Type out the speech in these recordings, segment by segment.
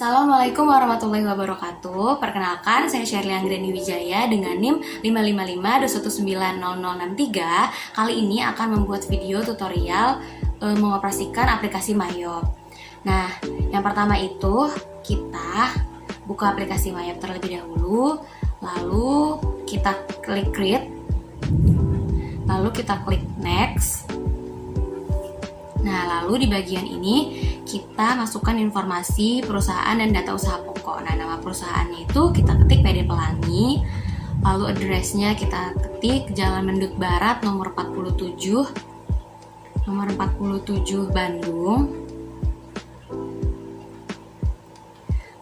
Assalamualaikum warahmatullahi wabarakatuh. Perkenalkan, saya Sherly Anggreni Wijaya dengan NIM 555219063. Kali ini akan membuat video tutorial mengoperasikan aplikasi Mayop. Nah, yang pertama itu kita buka aplikasi Mayop terlebih dahulu, lalu kita klik create, lalu kita klik next. Nah, lalu di bagian ini kita masukkan informasi perusahaan dan data usaha pokok. Nah, nama perusahaannya itu kita ketik PD Pelangi. Lalu address-nya kita ketik Jalan Mendut Barat nomor 47 Bandung.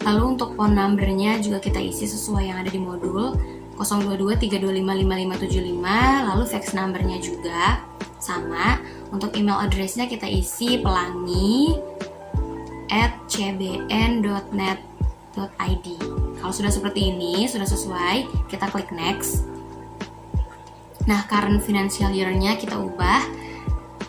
Lalu untuk phone number-nya juga kita isi sesuai yang ada di modul 02232555575. Lalu fax number-nya juga sama. Untuk email address-nya kita isi pelangi@cbn.net.id. Kalau sudah seperti ini, sudah sesuai, kita klik next. Nah, current financial year-nya kita ubah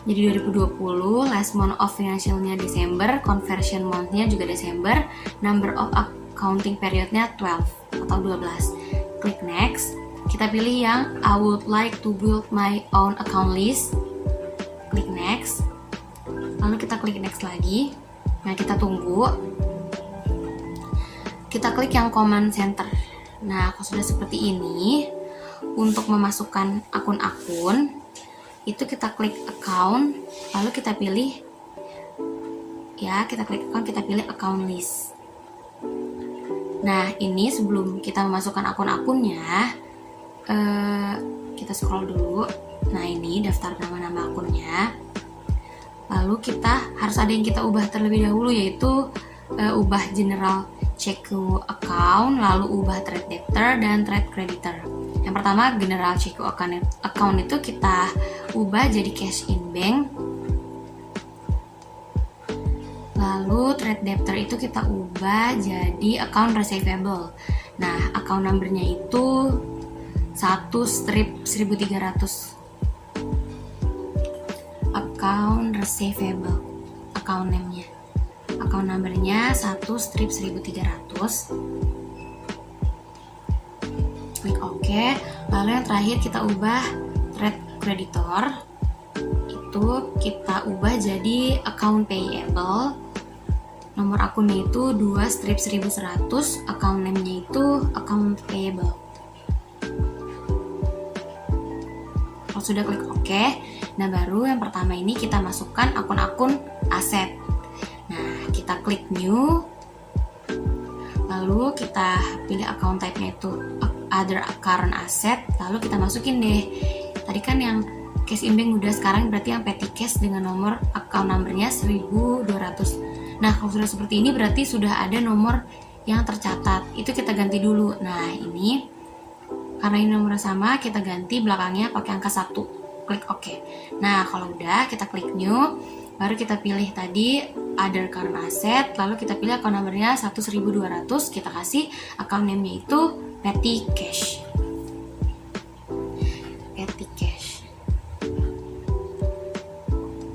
jadi 2020, last month of financial-nya Desember, conversion month-nya juga Desember, number of accounting period-nya 12 atau 12. Klik next. Kita pilih yang I would like to build my own account list. Klik next. Lalu kita klik next lagi. Nah, kita tunggu. Kita klik yang command center. Nah, kalau sudah seperti ini, untuk memasukkan akun-akun, itu kita klik account, lalu kita pilih kita klik account, kita pilih account list. Nah, ini sebelum kita memasukkan akun-akunnya, kita scroll dulu. Nah, ini daftar nama-nama akunnya. Lalu kita harus ada yang kita ubah terlebih dahulu, yaitu ubah general check-out account, lalu ubah trade debtor dan trade creditor. Yang pertama, general check-out account itu kita ubah jadi cash in bank. Lalu trade debtor itu kita ubah jadi account receivable. Nah, account number-nya itu 1/1300. Account receivable, account name-nya, account number-nya 1/1300. Klik OK. Lalu yang terakhir kita ubah trade creditor, itu kita ubah jadi account payable. Nomor akunnya itu 2/1100, account name-nya itu account payable. Kalau sudah klik OK, nah baru yang pertama ini kita masukkan akun-akun aset. Nah, kita klik new, lalu kita pilih account type-nya itu other current asset, lalu kita masukin deh. Tadi kan yang cash in bank udah, sekarang berarti yang petty cash dengan nomor account number-nya 1200. Nah, kalau sudah seperti ini berarti sudah ada nomor yang tercatat. Itu kita ganti dulu. Nah, ini karena ini nomornya sama, kita ganti belakangnya pakai angka 1. Klik OK. Nah, kalau udah, kita klik new, baru kita pilih tadi other current asset, lalu kita pilih account number-nya 1/1200, kita kasih account name-nya itu petty cash. Petty cash.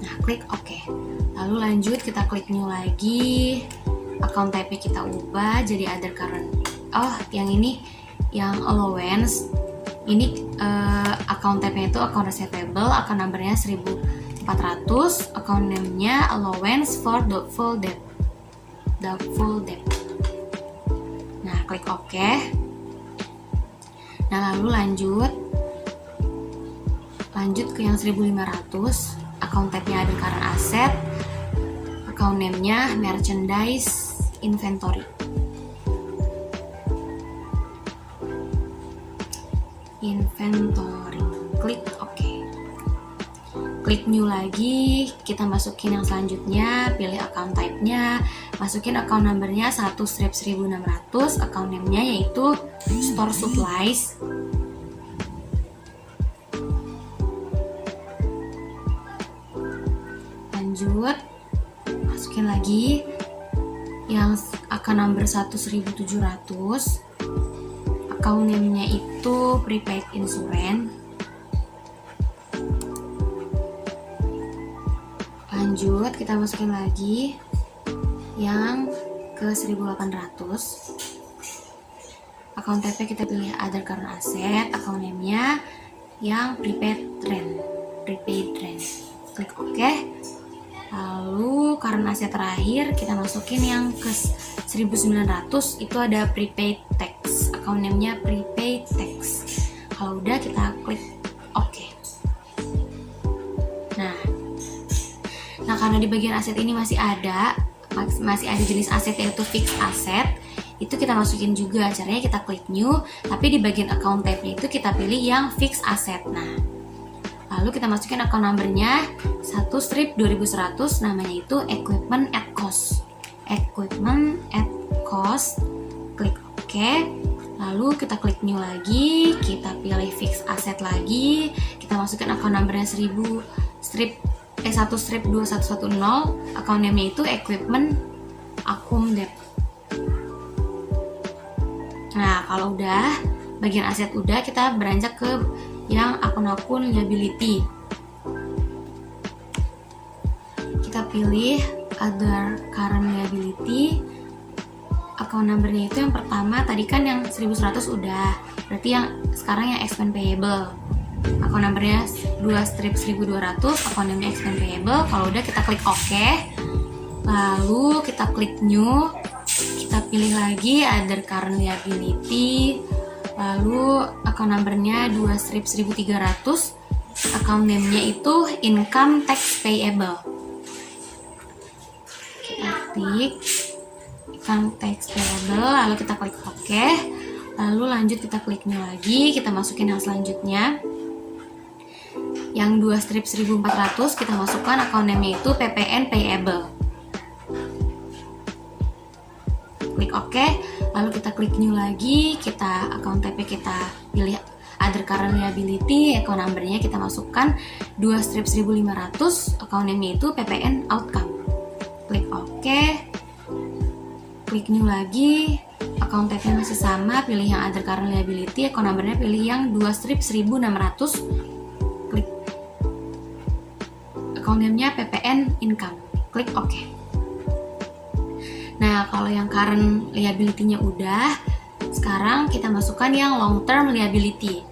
Nah, klik OK. Lalu lanjut, kita klik new lagi. Account type-nya kita ubah jadi other current. Oh, yang ini yang allowance. Ini account type-nya itu account receivable, account number-nya 1400, account name-nya allowance for doubtful debt. Doubtful debt. Nah, klik OK. Nah, lalu lanjut ke yang 1500, account type-nya ada current asset, account name-nya merchandise inventory. Inventory. Klik OK. Klik new lagi, kita masukin yang selanjutnya, pilih account type-nya, masukin account number-nya 1/1600, account name-nya yaitu store supplies. Lanjut, masukin lagi yang account number 1/1700, account name-nya itu prepaid insurance. Lanjut, kita masukin lagi yang ke 1800. Account TP kita pilih other current asset, account name-nya yang prepaid rent. Klik OK. Lalu current asset terakhir kita masukin yang ke 1900, itu ada prepaid tax, account name-nya prepaid tax. Kalau udah kita klik OK. Nah karena di bagian aset ini masih ada jenis aset yaitu fixed asset, itu kita masukin juga. Caranya kita klik new, tapi di bagian account tab-nya itu kita pilih yang fixed asset. Nah, lalu kita masukin account number-nya 1/2100, namanya itu equipment at cost. Klik OK. Lalu kita klik new lagi, kita pilih fixed asset lagi, kita masukin account number-nya 1/2110, account name-nya itu equipment akum debt. Nah, kalau udah bagian aset udah, kita beranjak ke yang akun-akun liability. Kita pilih other current liability. Account number-nya itu yang pertama, tadi kan yang 1100 udah, berarti yang sekarang yang expense payable. Account number-nya 2/1200, account name-nya expense payable. Kalau udah kita klik OK. Lalu kita klik new. Kita pilih lagi other current liability, lalu account number-nya 2/1300, account name-nya itu income tax payable. Kita klik income tax payable, lalu kita klik OK. Lalu lanjut kita klik new lagi, kita masukin yang selanjutnya. Yang 2/1400 kita masukkan account name-nya itu PPN payable. Klik OK, lalu kita klik new lagi, kita account TP kita pilih other current liability, account number-nya kita masukkan 2/1500, account name-nya itu PPN outcome. Klik OK, klik new lagi, account TP masih sama, pilih yang other current liability, account number-nya pilih yang 2/1600, klik account name-nya PPN income, klik OK. Nah, kalau yang current liability-nya udah, sekarang kita masukkan yang long term liability.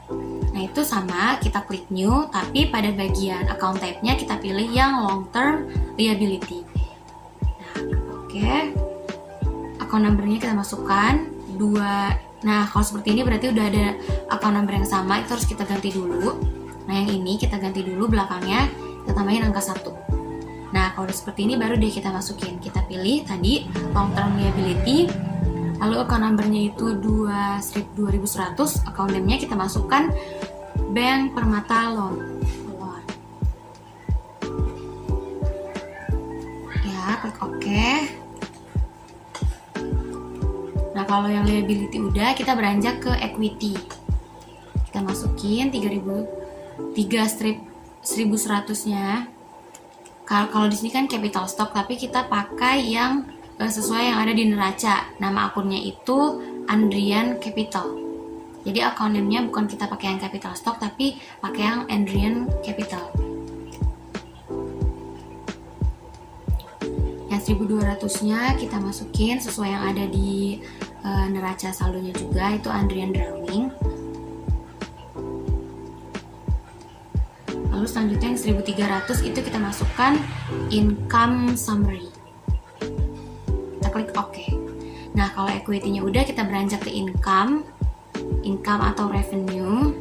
Nah, itu sama, kita klik new, tapi pada bagian account type-nya kita pilih yang long term liability. Nah, oke. Account number-nya kita masukkan 2. Nah, kalau seperti ini berarti udah ada account number yang sama, itu harus kita ganti dulu. Nah, yang ini kita ganti dulu belakangnya, kita tambahin angka 1. Nah, kalau udah seperti ini baru deh kita masukin. Kita pilih tadi long term liability, lalu account number-nya itu 2/2100, account name-nya kita masukkan Bank Permata Loan. Ya, klik OK. Nah, kalau yang liability udah, kita beranjak ke equity. Kita masukin 3/1100-nya. Kalau di sini kan capital stock, tapi kita pakai yang sesuai yang ada di neraca. Nama akunnya itu Andrian Capital. Jadi account name-nya bukan kita pakai yang capital stock, tapi pakai yang Andrian Capital. Yang 1200-nya kita masukin sesuai yang ada di neraca saldonya juga, itu Andrian Drawing. Lalu selanjutnya yang 1300 itu kita masukkan income summary. Kita klik OK. Nah, kalau equity-nya udah, kita beranjak ke income atau revenue.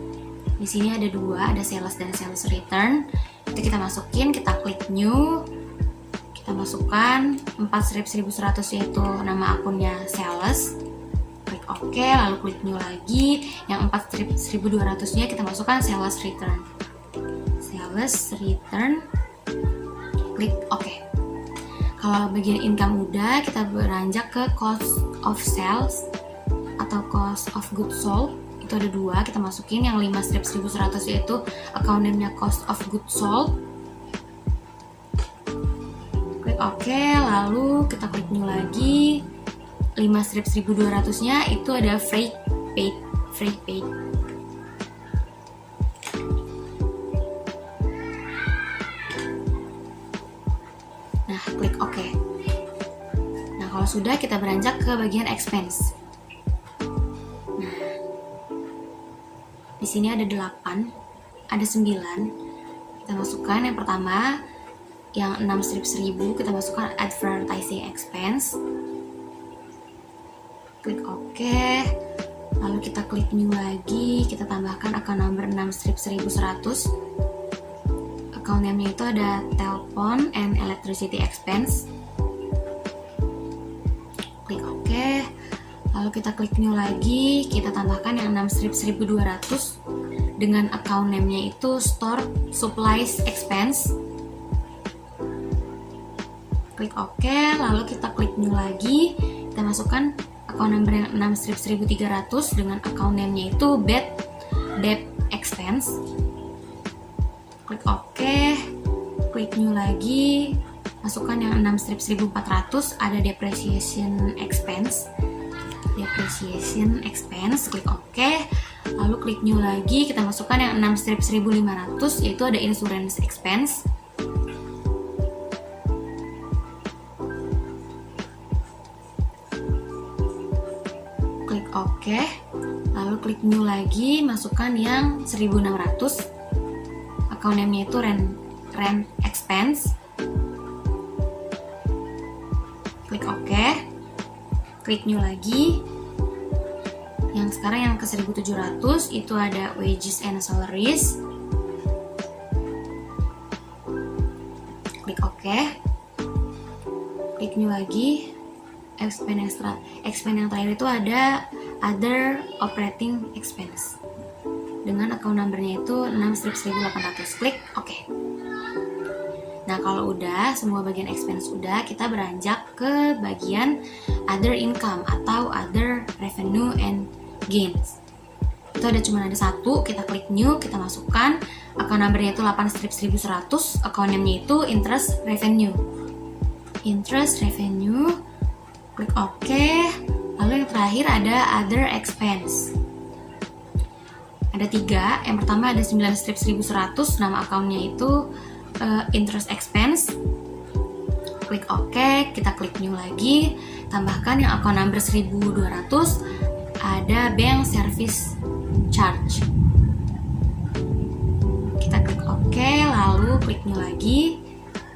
Di sini ada 2, ada sales dan sales return. Itu kita masukin, kita klik new. Kita masukkan 4/1100, yaitu nama akunnya sales. Klik OK, lalu klik new lagi. Yang 4/1200-nya kita masukkan sales return. Klik OK. Kalau bagian income udah, kita beranjak ke cost of sales atau cost of goods sold. Itu ada 2, kita masukin yang 5/1100, yaitu account name-nya cost of goods sold. Klik OK, lalu kita klik new lagi. 5/1200-nya itu ada freight paid. Nah, klik OK. Nah, kalau kalau sudah, kita beranjak ke bagian expense. Nah, di sini ada 8, ada 9. Kita masukkan yang pertama, yang 6 strip 1000, kita masukkan advertising expense. Klik OK. Lalu kita klik new lagi, kita tambahkan account number 6 strip 1100. Account name-nya itu ada telepon and electricity expense. Klik OK. Lalu kita klik new lagi, kita tambahkan yang 6 strip 1200 dengan account name-nya itu store supplies expense. Klik OK. Lalu kita klik new lagi, kita masukkan account number yang 6 strip 1300 dengan account name-nya itu bad debt expense. Klik OK. Klik new lagi, masukkan yang 6 strip 1400, ada depreciation expense. Klik OK. Lalu klik new lagi, kita masukkan yang 6 strip 1500, yaitu ada insurance expense. Klik OK. Lalu klik new lagi, masukkan yang 1600. Account name-nya itu rent expense. Klik OK. Klik new lagi. Yang sekarang yang ke 1700 itu ada wages and salaries. Klik OK. Klik new lagi. Expense yang terakhir itu ada other operating expense dengan account numbernya itu 6 strip 1800. Klik OK. Nah, kalau udah semua bagian expense udah, kita beranjak ke bagian other income atau other revenue and gains. Itu cuma ada satu, kita klik new, kita masukkan account numbernya itu 8 strip 1100, account name-nya itu interest revenue. Klik OK. Lalu yang terakhir ada other expense. Ada 3. Yang pertama ada 9 strip 1100, nama account-nya itu interest expense. Klik OK, kita klik new lagi, tambahkan yang account number 1200, ada bank service charge. Kita klik OK, lalu klik new lagi,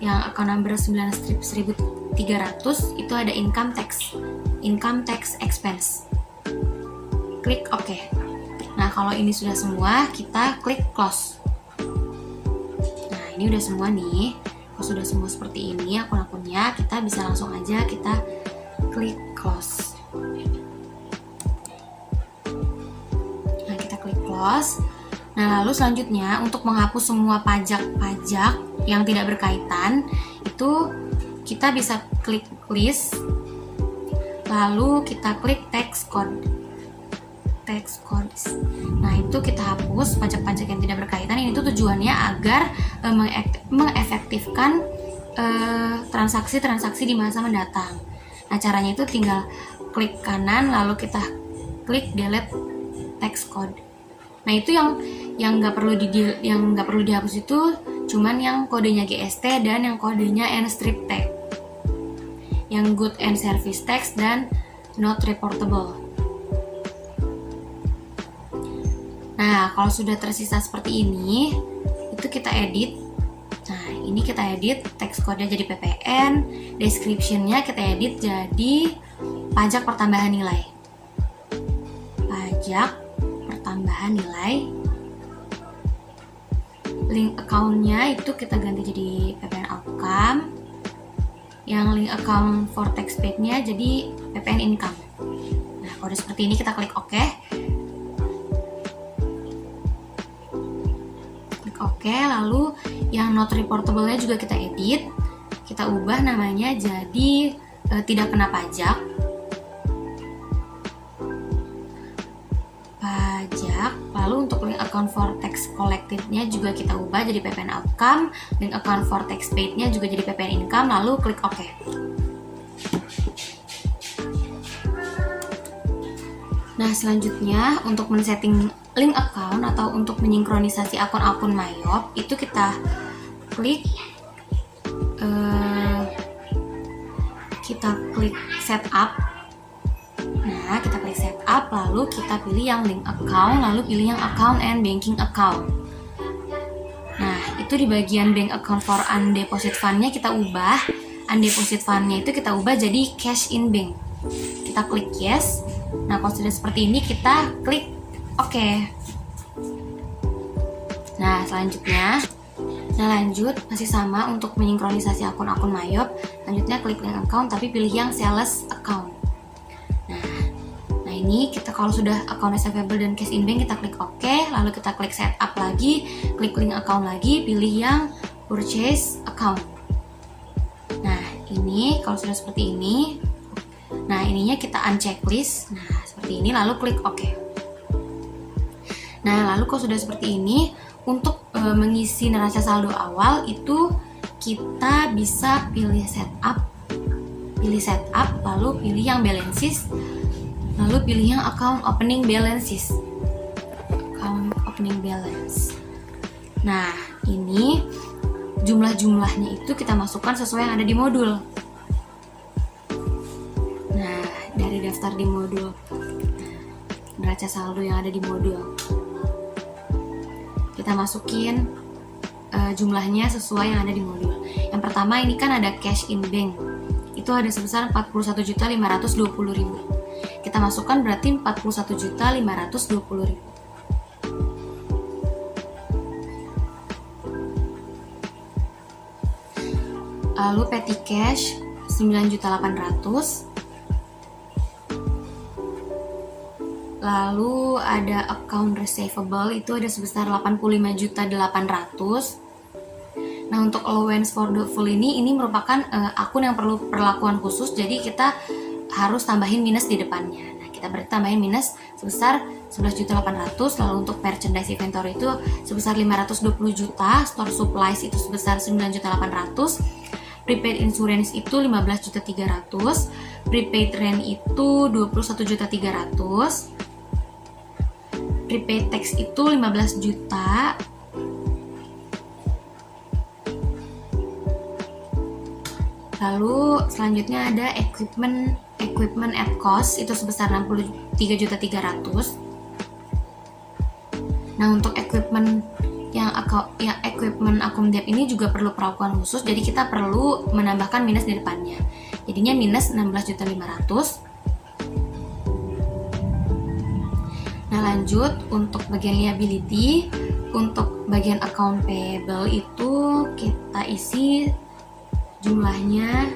yang account number 9 strip 1300 itu ada income tax expense. Klik OK. Nah, kalau ini sudah semua, kita klik close. Nah, ini udah semua nih. Kalau sudah semua seperti ini akun-akunnya, kita bisa langsung aja kita klik close. Nah, kita klik close. Nah, lalu selanjutnya untuk menghapus semua pajak-pajak yang tidak berkaitan, itu kita bisa klik list, lalu kita klik tax codes. Nah, itu kita hapus pajak-pajak yang tidak berkaitan. Ini tuh tujuannya agar mengefektifkan transaksi-transaksi di masa mendatang. Nah, caranya itu tinggal klik kanan, lalu kita klik delete tax code. Nah, itu yang nggak perlu dihapus itu cuman yang kodenya GST dan yang kodenya N-strip tax, yang good and service tax dan not reportable. Nah, kalau sudah tersisa seperti ini, itu kita edit. Nah, ini kita edit tax code-nya jadi PPN, description-nya kita edit jadi pajak pertambahan nilai. Link account-nya itu kita ganti jadi PPN outcome. Yang link account for tax paid-nya jadi PPN income. Nah, kalau udah seperti ini kita klik OK. Oke, lalu yang not reportable-nya juga kita edit. Kita ubah namanya jadi tidak kena pajak. Lalu untuk link account for tax collected-nya juga kita ubah jadi PPN outcome. Link account for tax paid-nya juga jadi PPN income. Lalu klik OK. Nah, selanjutnya untuk men-setting link account atau untuk menyinkronisasi akun-akun Myop, itu kita klik kita klik setup. Nah, kita klik setup, lalu kita pilih yang link account, lalu pilih yang account and banking account. Nah, itu di bagian bank account for undeposit fund-nya kita ubah. Undeposit fund-nya itu kita ubah jadi cash in bank. Kita klik yes. Nah, kalau sudah seperti ini kita klik OK. Nah, selanjutnya lanjut masih sama untuk mensinkronisasi akun-akun Mayop. Selanjutnya klik link account tapi pilih yang sales account. Nah ini kita kalau sudah account receivable dan cash in bank kita klik OK, lalu kita klik setup lagi, klik link account lagi, pilih yang purchase account. Nah ini kalau sudah seperti ini, nah ininya kita unchecklist. Nah seperti ini, lalu klik OK. Nah lalu kalau sudah seperti ini, untuk mengisi neraca saldo awal itu kita bisa pilih setup, lalu pilih yang balances, lalu pilih yang account opening balances, Nah ini jumlah-jumlahnya itu kita masukkan sesuai yang ada di modul. Nah dari daftar di modul, neraca saldo yang ada di modul, kita masukin jumlahnya sesuai yang ada di modul. Yang pertama ini kan ada cash in bank, itu ada sebesar 41.520.000. Kita masukkan berarti 41.520.000. Lalu petty cash 9.800.000. Lalu ada account receivable itu ada sebesar 85.800.000. Nah untuk allowance for doubtful ini merupakan akun yang perlu perlakuan khusus, jadi kita harus tambahin minus di depannya. Nah kita berarti tambahin minus sebesar 11.800.000. Lalu untuk merchandise inventory itu sebesar 520 juta, store supplies itu sebesar 9.800.000, prepaid insurance itu 15.300.000, prepaid rent itu 21.300.000, prepaid tax itu 15 juta. Lalu selanjutnya ada equipment at cost itu sebesar 63.300.000. Nah untuk equipment yang equipment akun debt ini juga perlu perlakuan khusus, jadi kita perlu menambahkan minus di depannya. Jadinya minus 16.500.000. Nah lanjut untuk bagian liability, untuk bagian account payable itu kita isi jumlahnya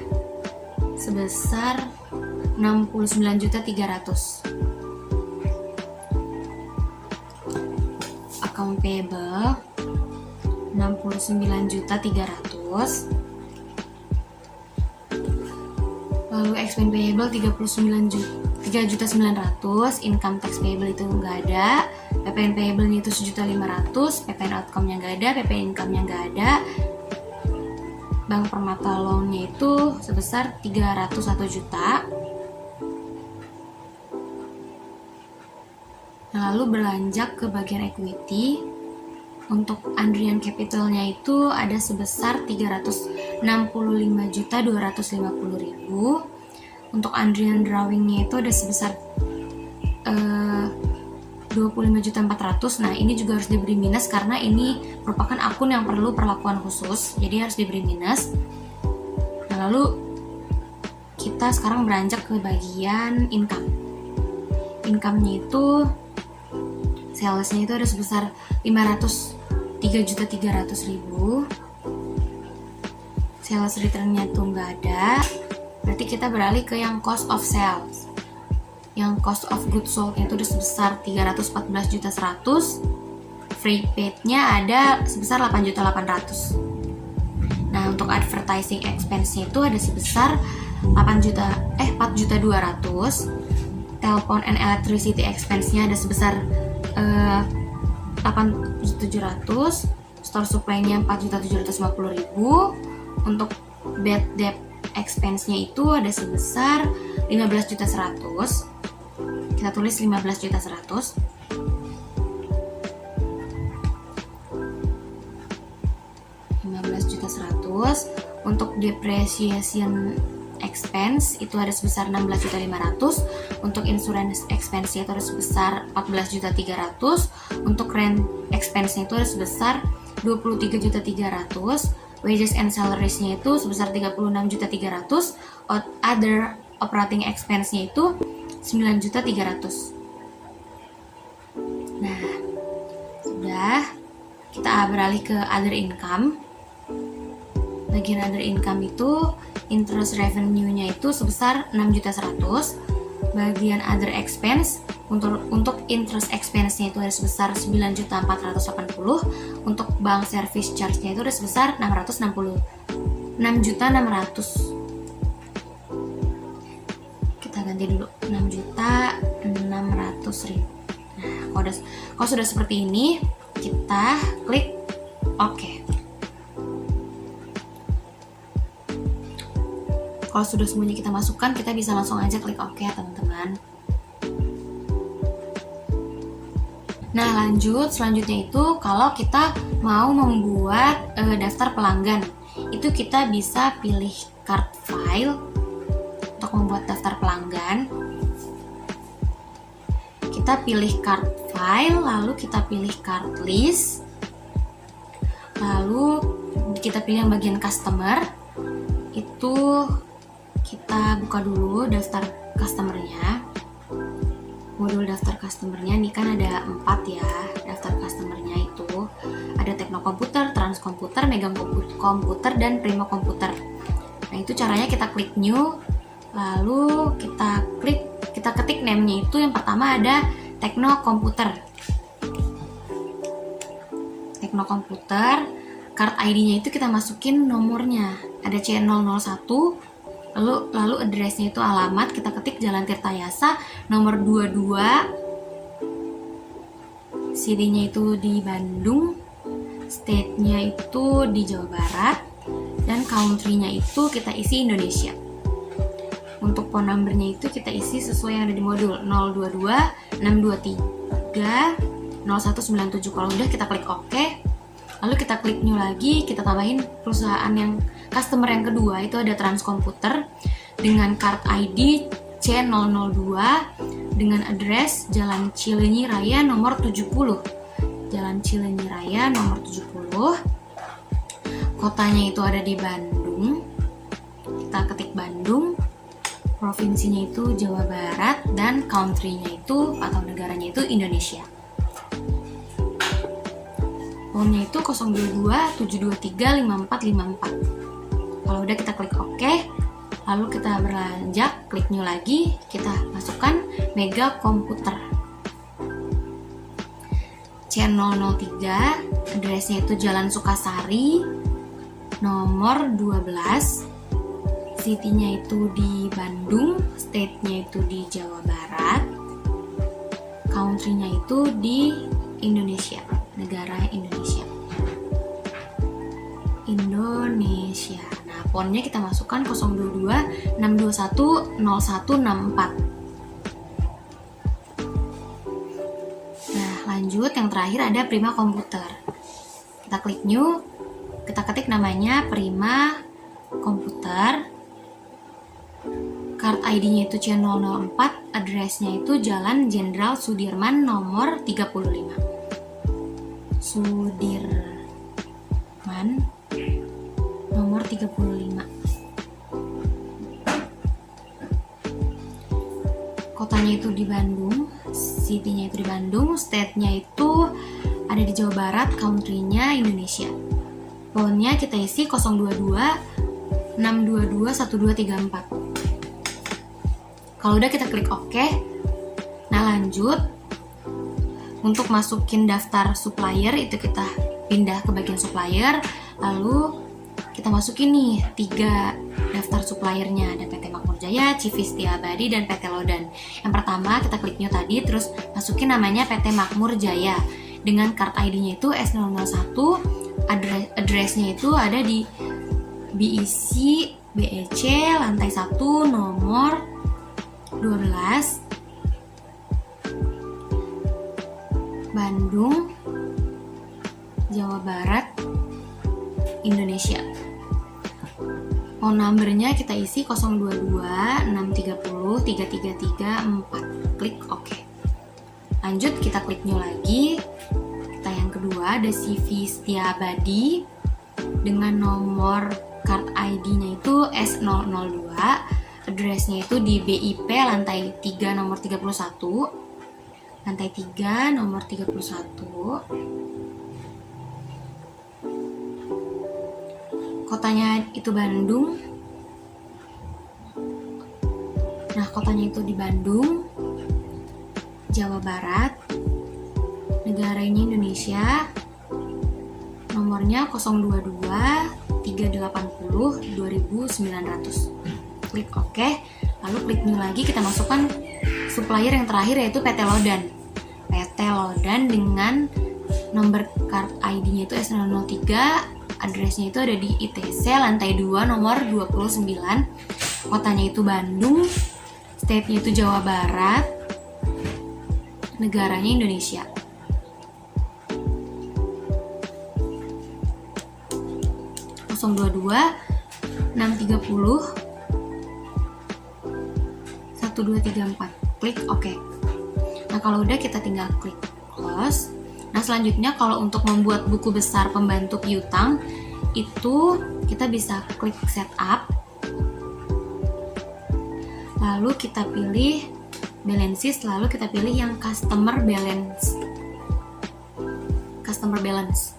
sebesar 69.300.000. Account payable 69.300.000. Lalu expense payable 3.900.000, income tax payable itu nggak ada, PPN payable nya itu 1.500.000, PPN outcome nya nggak ada, PPN income nya nggak ada, Bank Permata loan nya itu sebesar 301 juta. Nah, lalu beranjak ke bagian equity, untuk Andrian capital-nya itu ada sebesar 365.250.000. Untuk Andrian drawing-nya itu ada sebesar 25.400.000. Nah, ini juga harus diberi minus karena ini merupakan akun yang perlu perlakuan khusus, jadi harus diberi minus. Nah, lalu kita sekarang beranjak ke bagian income. Income-nya itu salesnya itu ada sebesar 503.300.000. Sales return-nya tuh nggak ada, berarti kita beralih ke yang cost of sales. Yang cost of goods sold itu udah sebesar 314.100.000. Free paid-nya ada sebesar 8.800.000. Nah, untuk advertising expense-nya itu ada sebesar 4.200.000. Telepon and electricity expense-nya ada sebesar 8.700.000. Store supply-nya 4.750.000. Untuk bad debt expense-nya itu ada sebesar 15.100.000. Kita tulis 15.100.000. Untuk depreciation expense itu ada sebesar 16.500.000, untuk insurance expense itu ada sebesar 14.300.000, untuk rent expense-nya itu ada sebesar 23.300.000, wages and salaries-nya itu sebesar 36.300.000, other operating expense-nya itu 9.300.000. Nah, sudah, kita beralih ke other income. Bagian other income itu interest revenue-nya itu sebesar 6.100.000. Bagian other expense untuk interest expense-nya itu ada sebesar 9.480.000. Untuk bank service charge-nya itu ada sebesar 6.600.000. Kita ganti dulu 6.600.000. Nah, kalau sudah seperti ini, kita klik OK. Kalau sudah semuanya kita masukkan, kita bisa langsung aja klik OK ya teman-teman. Nah, selanjutnya itu kalau kita mau membuat daftar pelanggan, itu kita bisa pilih card file untuk membuat daftar pelanggan. Kita pilih card file, lalu kita pilih card list, lalu kita pilih yang bagian customer. Itu kita buka dulu daftar customernya, modul daftar customernya. Ini kan ada 4 ya daftar customernya, itu ada Tekno Komputer, Trans Komputer, Mega Komputer, dan Primo Komputer. Nah, itu caranya kita klik new, lalu kita ketik name-nya itu. Yang pertama ada Tekno Komputer. Tekno Komputer, card ID-nya itu kita masukin nomornya, ada C001, lalu address-nya itu alamat, kita ketik Jalan Tirtayasa nomor 22, city-nya itu di Bandung, state-nya itu di Jawa Barat, dan country-nya itu kita isi Indonesia. Untuk phone number-nya itu kita isi sesuai yang ada di modul 022 623 0197. Kalau udah, kita klik OK. Lalu kita klik new lagi, kita tambahin perusahaan yang customer yang kedua, itu ada Trans Komputer dengan card ID C002 dengan address Jalan Cileunyi Raya nomor 70. Jalan Cileunyi Raya nomor 70. Kotanya itu ada di Bandung. Kita ketik Bandung. Provinsinya itu Jawa Barat, dan country-nya itu atau negaranya itu Indonesia. Phone-nya itu 022 723 5454. Kalau udah, kita klik OK. Lalu kita beranjak, klik new lagi, kita masukkan Mega Komputer. C003, address-nya itu Jalan Sukasari nomor 12. City-nya itu di Bandung, state-nya itu di Jawa Barat, country-nya itu di Indonesia, negara Indonesia. Nah, phone-nya kita masukkan 022 621 0164. Nah, lanjut, yang terakhir ada Prima Komputer. Kita klik new, kita ketik namanya Prima Komputer. Card ID-nya itu C004, address-nya itu Jalan Jenderal Sudirman nomor 35. Sudirman nomor 35. Kotanya itu di Bandung, city-nya itu di Bandung, state-nya itu ada di Jawa Barat, country-nya Indonesia. Phone-nya kita isi 022 622 1234. Kalau udah, kita klik OK. Nah, lanjut, untuk masukin daftar supplier itu kita pindah ke bagian supplier, lalu kita masukin nih 3 daftar suppliernya. Ada PT Makmur Jaya, Civis Abadi, dan PT Lodan. Yang pertama, kita klik new tadi, terus masukin namanya PT Makmur Jaya dengan card ID-nya itu S001, address-nya itu ada di BEC lantai 1 nomor 12, Bandung, Jawa Barat, Indonesia. Account number-nya kita isi 022 630 3334. Klik OK. Lanjut, kita klik new lagi. Kita yang kedua ada CV Setiabadi dengan nomor card ID-nya itu S002. Address-nya itu di BIP lantai 3 nomor 31. Lantai 3 nomor 31. Kotanya itu Bandung. Nah, kotanya itu di Bandung, Jawa Barat. Negaranya Indonesia. Nomornya 022 380 2900. Klik OK. Lalu klik new lagi, kita masukkan supplier yang terakhir yaitu PT Lodan. PT Lodan dengan nomor card ID-nya itu S003. Address-nya itu ada di ITC lantai 2 nomor 29. Kotanya itu Bandung. State-nya itu Jawa Barat. Negaranya Indonesia. (022 630 1234). Klik OK. Nah, kalau udah kita tinggal klik close. Nah, selanjutnya kalau untuk membuat buku besar pembantu piutang itu kita bisa klik setup. Lalu kita pilih balances, lalu kita pilih yang customer balance. Customer balance.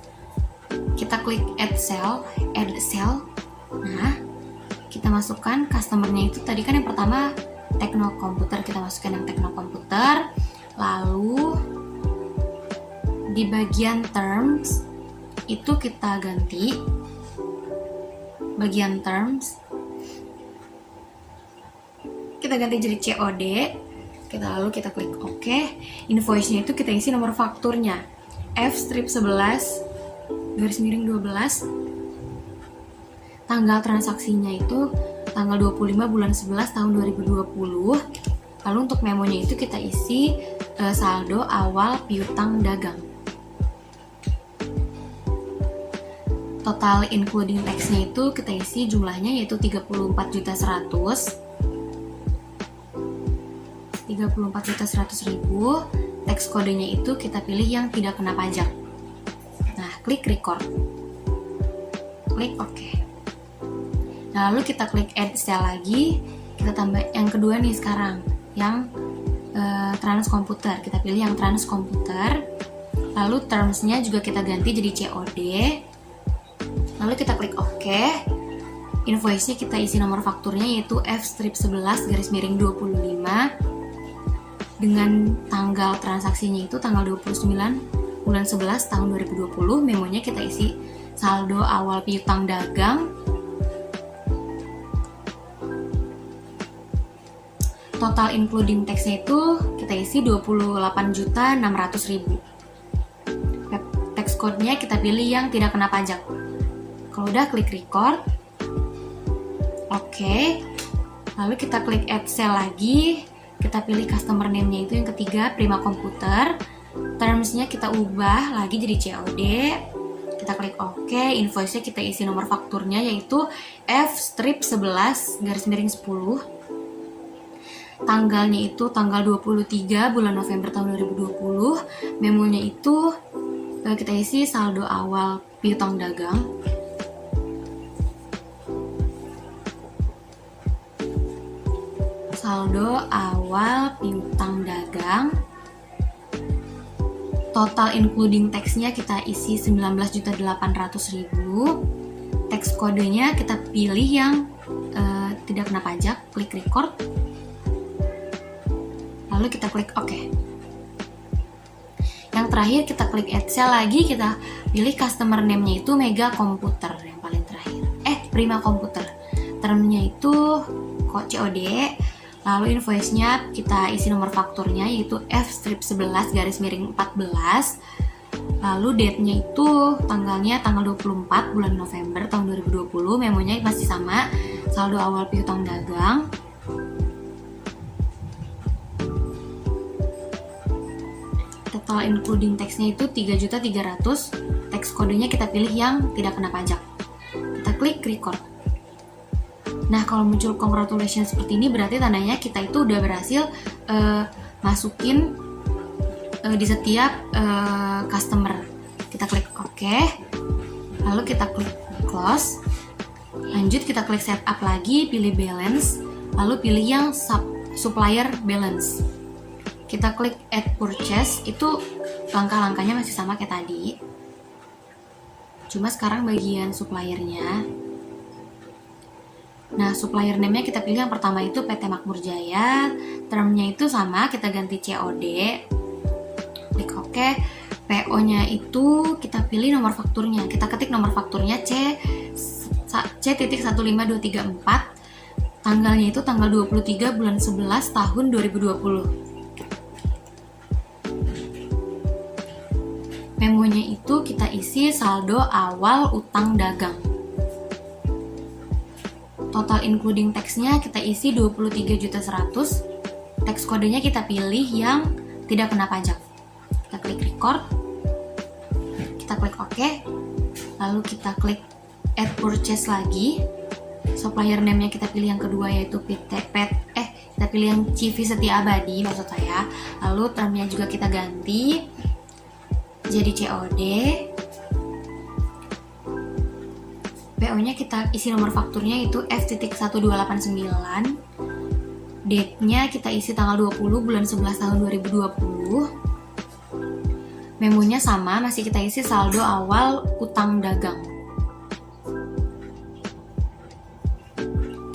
Kita klik add cell. Nah, kita masukkan customernya itu tadi kan yang pertama Tekno Komputer, kita masukkan yang Tekno Komputer. Lalu di bagian terms itu kita ganti bagian terms, kita ganti jadi COD. Lalu kita klik OK. Invoice-nya itu kita isi nomor fakturnya F-11/12. Tanggal transaksinya itu tanggal 25 bulan 11 tahun 2020. Lalu untuk memonya itu kita isi saldo awal piutang dagang. Total including tax-nya itu kita isi jumlahnya yaitu 34.100.000. 34.100.000. Tax kodenya itu kita pilih yang tidak kena pajak. Nah, klik record. Klik OK. Nah, lalu kita klik add cell lagi. Kita tambah yang kedua nih sekarang, yang trans komputer. Kita pilih yang trans komputer. Lalu terms-nya juga kita ganti jadi COD. Lalu kita klik OK. Invoice-nya kita isi nomor fakturnya yaitu F-11/25 dengan tanggal transaksinya itu tanggal 29 bulan 11 tahun 2020. Memonya kita isi saldo awal piutang dagang. Total including tax-nya itu kita isi 28.600.000. Tax code-nya kita pilih yang tidak kena pajak. Kalau udah klik record. Oke. Lalu kita klik add cell lagi. Kita pilih customer name-nya itu yang ketiga, Prima Komputer. Terms-nya kita ubah lagi jadi COD. Kita klik OK. Invoice-nya kita isi nomor fakturnya yaitu F-11/10. Tanggalnya itu tanggal 23 bulan November tahun 2020. Memonya itu kita isi saldo awal piutang dagang. Saldo awal piutang dagang. Total including tax-nya kita isi 19.800.000. Tax kodenya kita pilih yang tidak kena pajak. Klik record. Lalu kita klik OK. Yang terakhir kita klik add cell lagi. Kita pilih customer name-nya itu Mega Komputer yang paling terakhir. Prima Komputer. Termnya itu COD. Lalu invoice-nya kita isi nomor fakturnya yaitu F-11/14. Lalu date-nya itu tanggalnya tanggal 24 bulan November tahun 2020. Memonya masih sama, saldo awal piutang dagang. Total including tax-nya itu 3.300.000. Tax kodenya kita pilih yang tidak kena pajak. Kita klik record. Nah, kalau muncul congratulations seperti ini berarti tandanya kita itu udah berhasil masukin di setiap customer. Kita klik OK, lalu kita klik close. Lanjut kita klik setup lagi, pilih balance, lalu pilih yang supplier balance. Kita klik add purchase, itu langkah-langkahnya masih sama kayak tadi. Cuma sekarang bagian suppliernya. Nah, supplier name-nya kita pilih yang pertama itu PT Makmur Jaya. Termnya itu sama, kita ganti COD. Klik OK. PO-nya itu kita pilih nomor fakturnya. Kita ketik nomor fakturnya C.15234. Tanggalnya itu tanggal 23 bulan 11 tahun 2020. Memonya itu kita isi saldo awal utang dagang. Total including tax-nya kita isi 23.100.000. Tax kodenya kita pilih yang tidak kena pajak. Kita klik record. Kita klik OK. Lalu kita klik add purchase lagi. Supplier name-nya kita pilih yang kedua yaitu kita pilih yang CV Setia Abadi maksud saya. Lalu termnya juga kita ganti jadi COD. PO-nya kita isi nomor fakturnya itu F.1289. Date-nya kita isi tanggal 20 bulan 11 tahun 2020. Memonya sama, masih kita isi saldo awal utang dagang.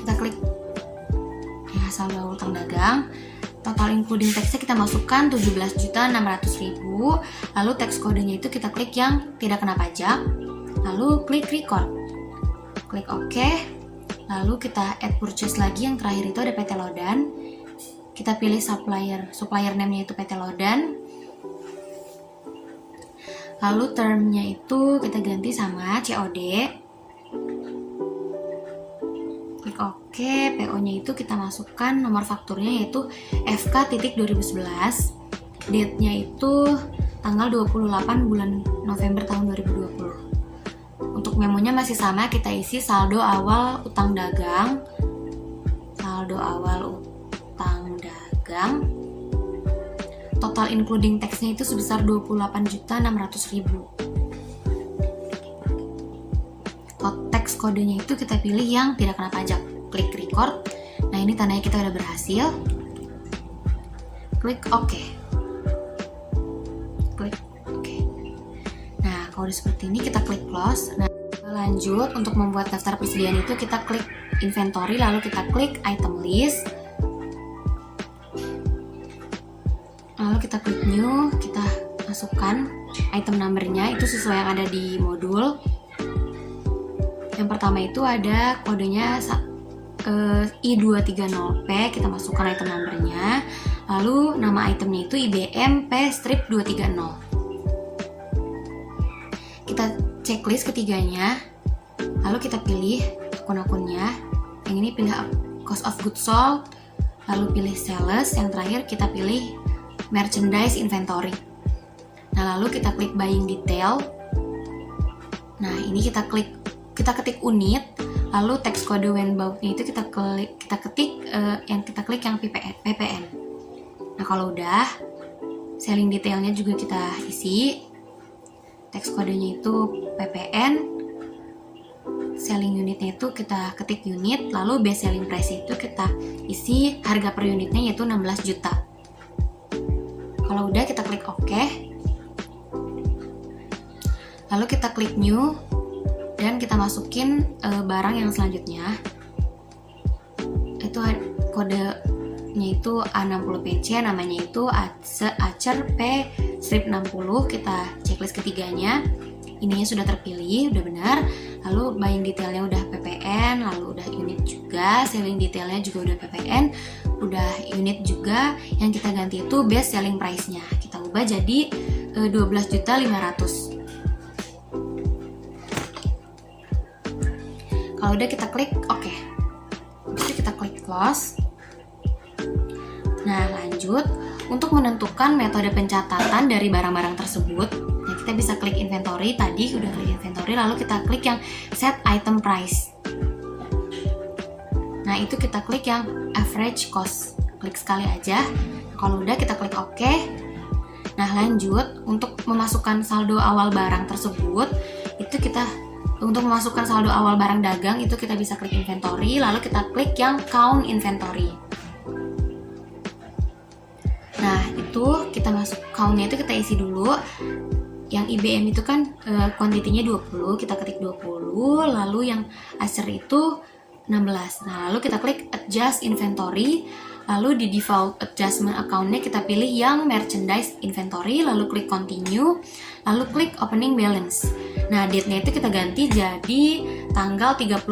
Kita klik ya, saldo awal utang dagang. Total including tax-nya kita masukkan 17.600.000. Lalu tax kodenya itu kita klik yang tidak kena pajak. Lalu klik record. Klik OK. Lalu kita add purchase lagi, yang terakhir itu ada PT Lodan. Kita pilih supplier name-nya itu PT Lodan. Lalu termnya itu kita ganti sama COD. Klik OK. PO-nya itu kita masukkan nomor fakturnya yaitu FK.2011. Date-nya itu tanggal 28 bulan November tahun 2020. Untuk memonya masih sama, kita isi saldo awal utang dagang. Saldo awal utang dagang. Total including tax-nya itu sebesar 28.600.000. Tax kodenya itu kita pilih yang tidak kena pajak. Klik record. Nah, ini tandanya kita udah berhasil. Klik OK. Klik OK. Nah, kalau udah seperti ini kita klik close. Nah, lanjut untuk membuat daftar persediaan itu kita klik inventory, lalu kita klik item list. Lalu kita klik new, kita masukkan item numbernya itu sesuai yang ada di modul. Yang pertama itu ada kodenya I230P, kita masukkan item numbernya. Lalu nama itemnya itu IBM P-230. Kita checklist ketiganya, lalu kita pilih akun-akunnya. Yang ini pilih cost of goods sold, lalu pilih sales. Yang terakhir kita pilih merchandise inventory. Nah, lalu kita klik buying detail. Nah, ini kita ketik unit, lalu text kode when bought-nya itu kita klik yang PPN. Nah, kalau udah, selling detailnya juga kita isi. Text kodenya itu PPN. Selling unitnya itu kita ketik unit, lalu best selling price itu kita isi harga per unitnya yaitu 16 juta. Kalau udah, kita klik OK. Lalu kita klik new dan kita masukin barang yang selanjutnya. Itu kodenya itu A60PC, namanya itu Acer P-60. Kita checklist ketiganya. Ininya sudah terpilih, udah benar. Lalu buying detailnya udah PPN, lalu udah unit juga, selling detailnya juga udah PPN, udah unit juga. Yang kita ganti itu best selling price-nya. Kita ubah jadi 12.500.000. Kalau udah, kita klik OK. Habis itu kita klik close. Nah, lanjut untuk menentukan metode pencatatan dari barang-barang tersebut. Nah, kita bisa klik inventory, tadi udah klik inventory, lalu kita klik yang set item price. Nah, itu kita klik yang average cost. Klik sekali aja. Kalau udah, kita klik OK. Nah, lanjut untuk memasukkan saldo awal barang tersebut, itu kita untuk memasukkan saldo awal barang dagang itu kita bisa klik inventory, lalu kita klik yang count inventory. Nah, itu kita masuk count-nya itu kita isi dulu. Yang IBM itu kan kuantitinya 20, kita ketik 20, lalu yang acer itu 16. Nah, lalu kita klik adjust inventory, lalu di default adjustment account-nya kita pilih yang merchandise inventory, lalu klik continue, lalu klik opening balance. Nah, date-nya itu kita ganti jadi tanggal 31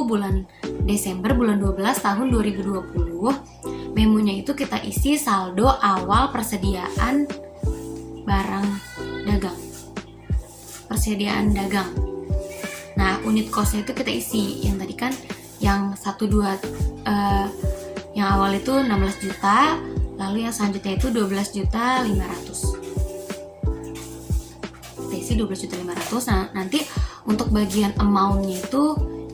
bulan Desember bulan 12 tahun 2020. Memonya itu kita isi saldo awal persediaan barang dagang. Persediaan dagang. Nah, unit cost-nya itu kita isi yang tadi kan yang 12 yang awal itu 16 juta, lalu yang selanjutnya itu 12.500.000. Kita isi 12.500.000. Nah, nanti untuk bagian amount-nya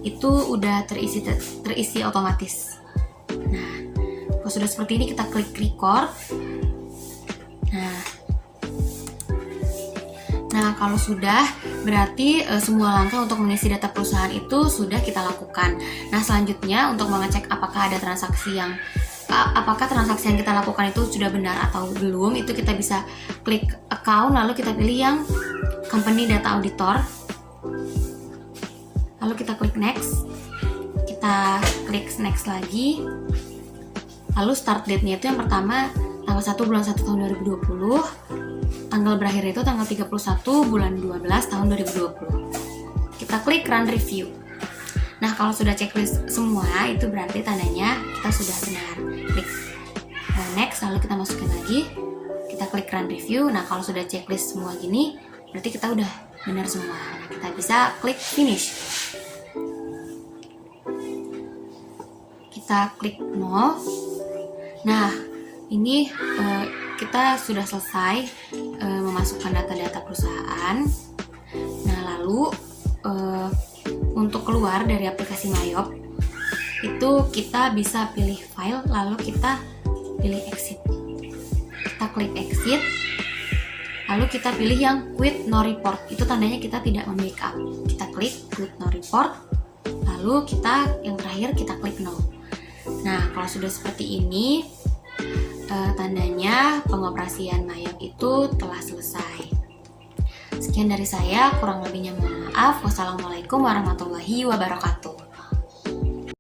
itu udah terisi otomatis. Nah, kalau sudah seperti ini kita klik record. Nah, kalau sudah, berarti semua langkah untuk mengisi data perusahaan itu sudah kita lakukan. Nah, selanjutnya untuk mengecek apakah transaksi yang kita lakukan itu sudah benar atau belum, itu kita bisa klik account, lalu kita pilih yang company data auditor. Lalu kita klik next. Kita klik next lagi. Lalu start date-nya itu yang pertama tanggal 1 bulan 1 tahun 2020. Tanggal berakhir itu tanggal 31 bulan 12 tahun 2020. Kita klik run review. Nah, kalau sudah checklist semua, itu berarti tandanya kita sudah benar. Klik next, lalu kita masukin lagi. Kita klik run review. Nah, kalau sudah checklist semua gini, berarti kita udah benar semua. Nah, kita bisa klik finish. Kita klik no. Nah, ini kita sudah selesai memasukkan data-data perusahaan. Nah, lalu untuk keluar dari aplikasi Mayop itu kita bisa pilih file, lalu kita pilih exit. Kita klik exit, lalu kita pilih yang quit no report. Itu tandanya kita tidak membackup. Kita klik quit no report, lalu kita yang terakhir kita klik no. Nah, kalau sudah seperti ini, tandanya pengoperasian Mayop itu telah selesai. Sekian dari saya, kurang lebihnya mohon maaf. Wassalamualaikum warahmatullahi wabarakatuh.